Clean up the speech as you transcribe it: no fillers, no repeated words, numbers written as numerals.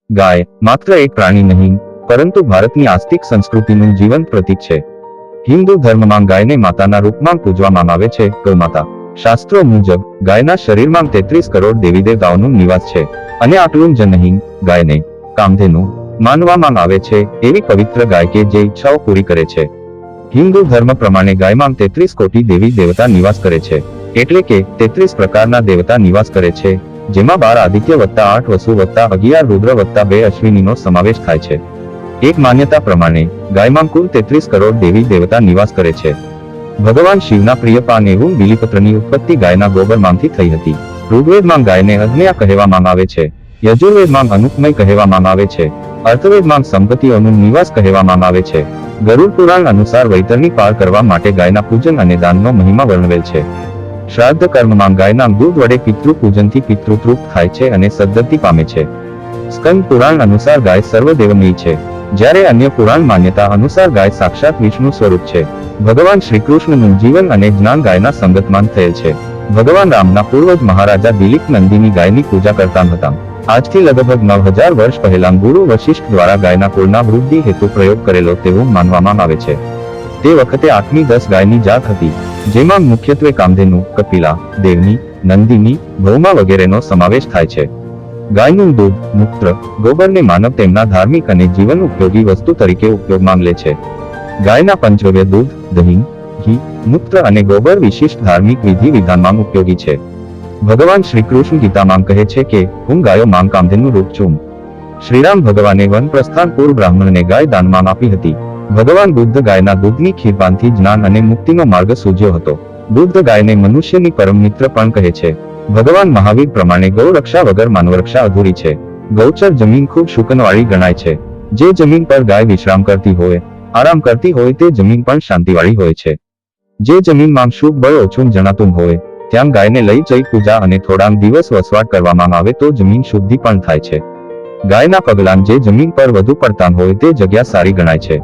ગાય માત્ર એક પ્રાણી નહીં, પરંતુ ભારતની આસ્તિક સંસ્કૃતિનું જીવંત પ્રતીક છે. હિન્દુ ધર્મમાં ગાયને માતાના રૂપમાં પૂજવામાં આવે છે. ગૌમાતા. શાસ્ત્રો મુજબ ગાયના શરીરમાં 33 કરોડ દેવી દેવતાઓનું નિવાસ છે, અને આટલું જ નહીં, ગાયને કામધેનુ માનવામાં આવે છે, એવી પવિત્ર ગાય કે જે ઈચ્છાઓ પૂરી કરે છે. હિન્દુ ધર્મ પ્રમાણે ગાયમાં 33 કોટી દેવી દેવતા નિવાસ કરે છે, એટલે કે 33 પ્રકારના દેવતા નિવાસ કરે છે, જેમાં 12 આદિત્ય વત્તા 8 વસુ વત્તા 11 રુદ્ર વત્તા 2 અશ્વિનીનો સમાવેશ થાય છે. એક માન્યતા પ્રમાણે ગાયમાં કુલ 33 કરોડ દેવી દેવતા નિવાસ કરે છે. ભગવાન શિવના પ્રિય પાન એવું બીલીપત્રની ઉત્પત્તિ ગાયના ગોબરમાંથી થઈ હતી. ઋગ્વેદમાં ગાયને અગ્નયા કહેવામાં આવે છે. યજુર્વેદમાં અનુપમય કહેવામાં આવે છે. અર્થવેદમાં સંપત્તિઓનું નિવાસ કહેવામાં આવે છે. ગરુડ પુરાણ અનુસાર વૈતરણી પાર કરવા માટે ગાયના પૂજન અને દાનનો મહિમા વર્ણવેલ છે. શ્રાદ્ધ કર્મમાં ગાયના દૂધ વડે પિતૃ પૂજનથી પિતૃ તૃપ્ત થાય છે અને સદ્ગતિ પામે છે. સ્કંદ પુરાણ અનુસાર ગાય સર્વદેવમયી છે, જ્યારે અન્ય પુરાણ માન્યતા અનુસાર ગાય સાક્ષાત વિષ્ણુ સ્વરૂપ છે. ભગવાન શ્રી કૃષ્ણનું જીવન અને જ્ઞાન ગાયના સંગતમાં થયેલ છે. ભગવાન રામના પૂર્વજ મહારાજા દિલીપ નંદીની ગાયની પૂજા કરતા હતા. આજથી લગભગ 9000 વર્ષ પહેલા ગુરુ વશિષ્ઠ દ્વારા ગાયના કુળના વૃદ્ધિ હેતુ પ્રયોગ કરેલો તેવું માનવામાં આવે છે. તે વખતે 8 થી 10 ગાયની જાત હતી, જેમાં મુખ્યત્વે કામધેનુ, કપિલા, દેવની, નંદિની, ભૌમા વગેરેનો સમાવેશ થાય છે. ગાયનું દૂધ, મૂત્ર, ગોબરને માનવ તેમના ધાર્મિક અને જીવન ઉપયોગી વસ્તુ તરીકે ઉપયોગમાં લે છે. ગાયના પંચગવ્ય દૂધ, દહીં, ઘી, મૂત્ર અને ગોબર વિશિષ્ટ ધાર્મિક વિધિ વિધાનમાં ઉપયોગી છે. ભગવાન શ્રી કૃષ્ણ ગીતામાં કહે છે કે હું ગાયો માંગ કામધેનુ રૂપ છું. શ્રીરામ ભગવાને વન પ્રસ્થાન પૂર્વ બ્રાહ્મણને ગાય દાનમાં આપી હતી. ભગવાન બુદ્ધ ગાયના દૂધની ખીરપાનથી જ્ઞાન અને મુક્તિનો માર્ગ સૂઝ્યો હતો. બુદ્ધ ગાયને મનુષ્યની પરમ મિત્ર પણ કહે છે. ભગવાન મહાવીર પ્રમાણે ગૌ રક્ષા વગર માનવરક્ષા અધૂરી છે. ગૌચર જમીન ખૂબ શુકનવાળી ગણાય છે. જે જમીન પર ગાય વિશ્રામ કરતી હોય, આરામ કરતી હોય તે જમીન પણ શાંતિવાળી હોય છે. જે જમીનમાં શુભ બળ ઓછું જણાતું હોય, ત્યાં ગાયને લઈ જઈ પૂજા અને થોડાક દિવસ વસવાટ કરવામાં આવે તો જમીન શુદ્ધિ પણ થાય છે. ગાયના પગલાં જે જમીન પર વધુ પડતા હોય તે જગ્યા સારી ગણાય છે.